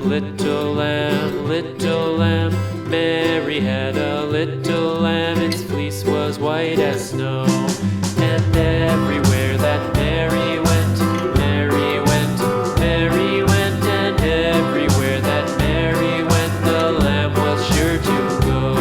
Little lamb, little lamb. Mary had a little lamb. Its fleece was white as snow. And everywhere that Mary went, Mary went, Mary went. And everywhere that Mary went, the lamb was sure to go.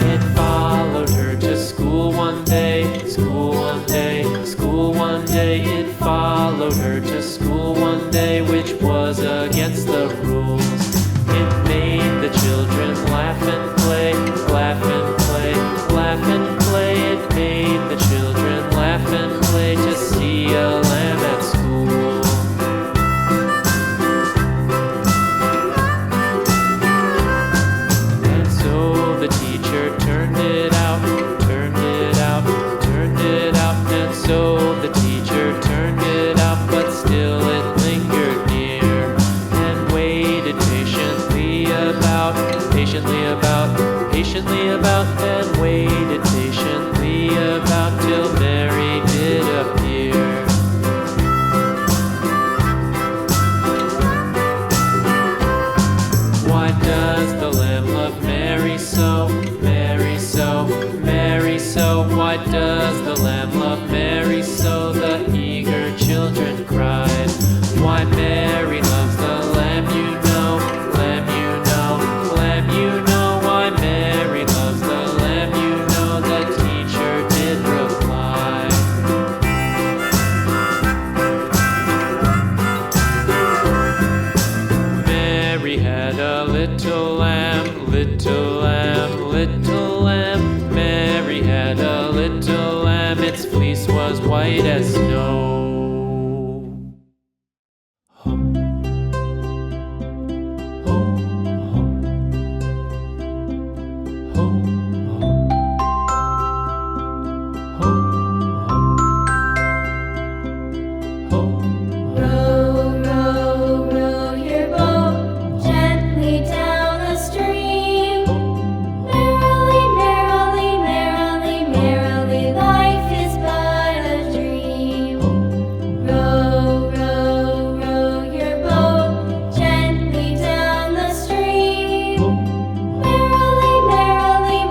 It followed her to school one day, school one day, school one day. It followed her to school one day, which was against the rules. It made the children laugh and play, laugh and play, laugh and play. It made the children laugh and play to see a lamb at school. And so the teacher turned it out, turned it out, turned it out. And so the teacher turned it out, but still it lingered near and waited patiently about, patiently about, patiently about, and waited patiently about till Mary did appear. Why does the lamb love Mary so, Mary so, Mary so? Why does the lamb love Mary so? The eager children cried. Why Mary loves the lamb, you know, lamb, you know, lamb, you know. Why Mary loves the lamb, you know, the teacher did reply. Mary had a little lamb, little lamb, little lamb. Mary had a little lamb. Its fleece was white as snow. Hum, hum, hum, Ho, ho, ho, ho, Row, row, row your boat gently down the stream. Merrily, merrily, merrily, merrily, life is but a dream. Row, row, row your boat gently down the stream. Merrily, merrily,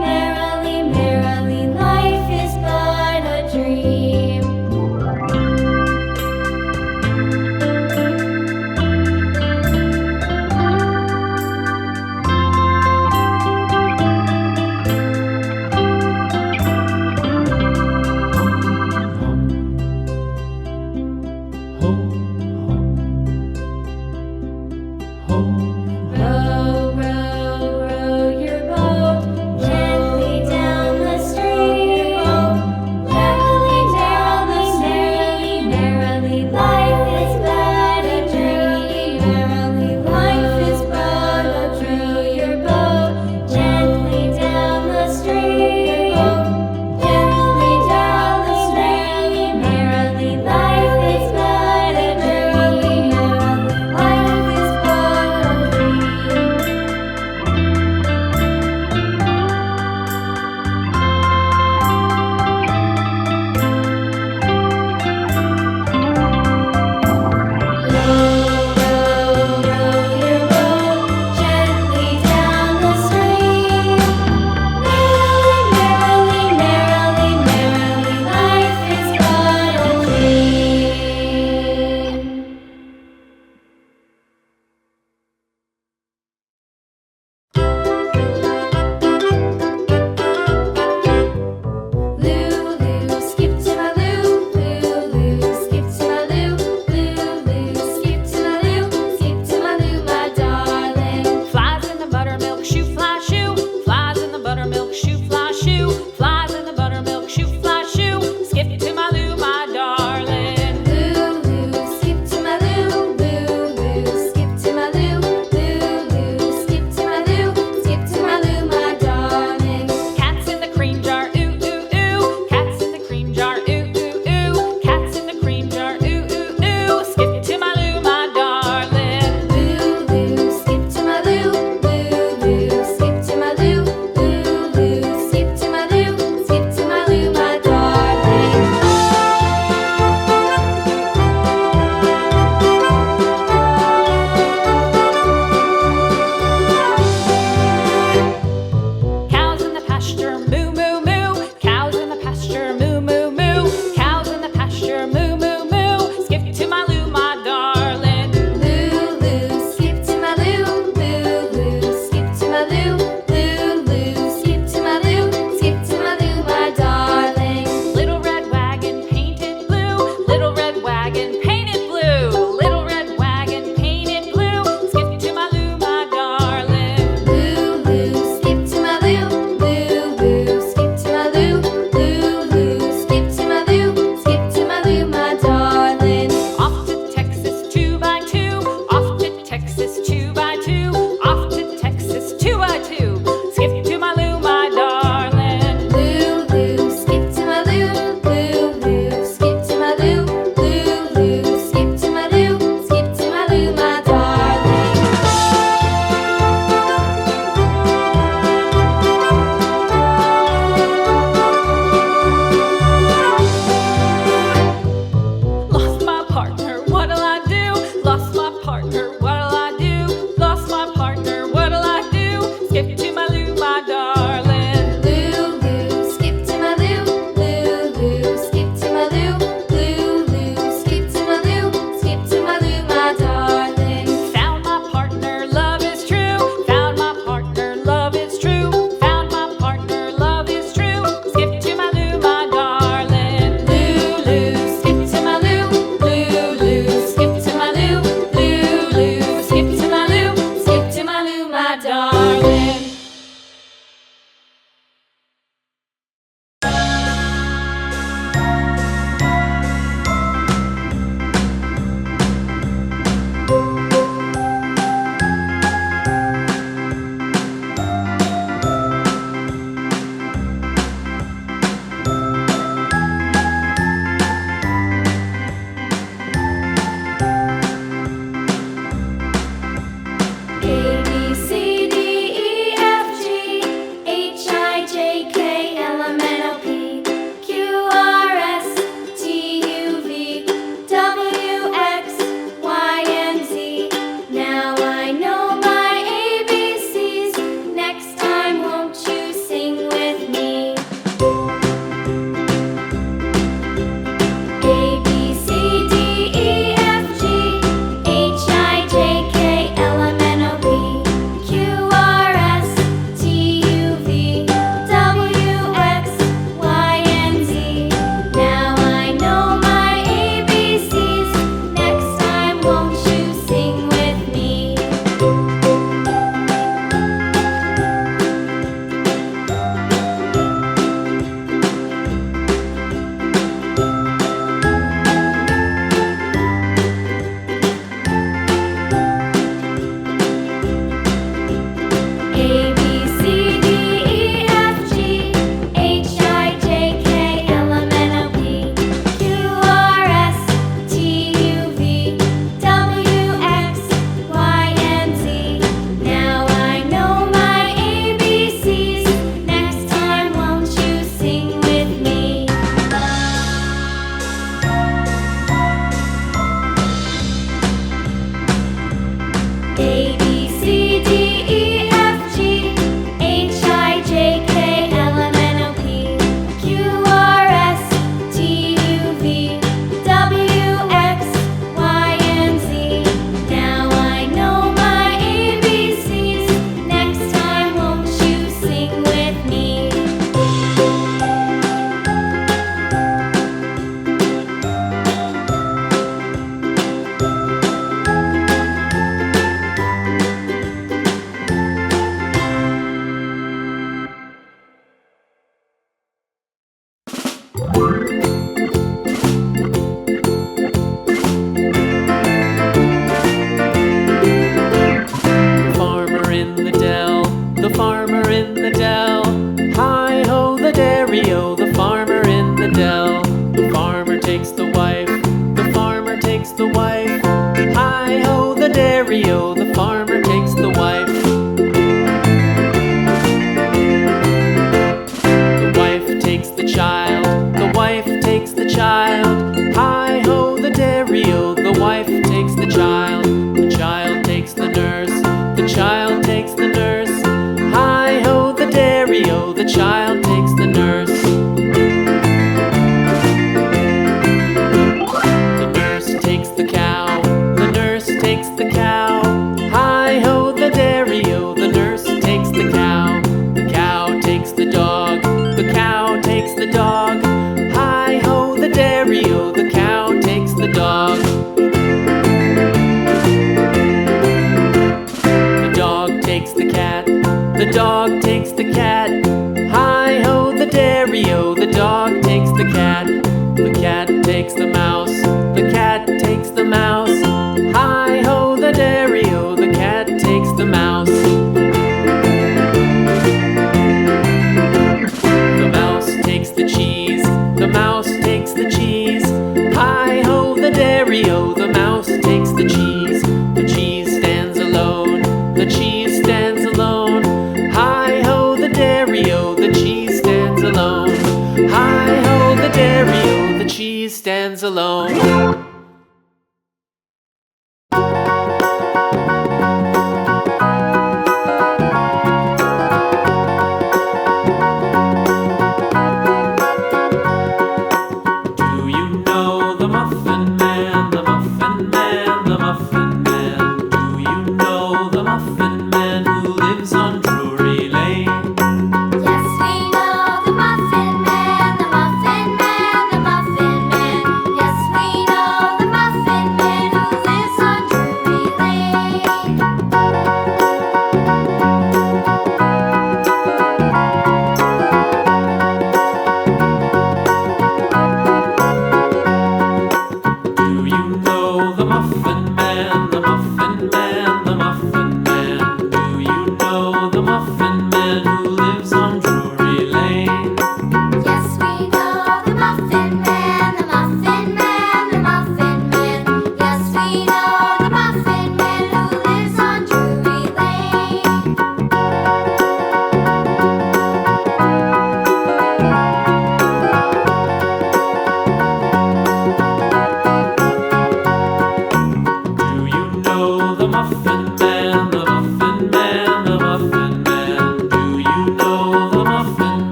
farmer in the dell. Hi-ho, the dairy-o, the farmer in the dell. The farmer takes the wife, the farmer takes the wife. Hi-ho, the dairy-o, the farmer takes the wife. The wife takes the child, the wife takes the child. Hi-ho, the dairy-o, the wife takes the child. The child takes the nurse, the child takes the nurse. Hi-ho, the dairy-o, the child takes the nurse. The nurse takes the cow, the nurse takes the cow. Hi-ho, the dairy-o, the nurse takes the cow. The cow takes the dog, the cow takes the dog. Hi-ho, the dairy-o, the cow takes the dog. The dog takes the cat, the dog takes the cat. Hi-ho, the dairy-o, the dog takes the cat. The cat takes the mouse,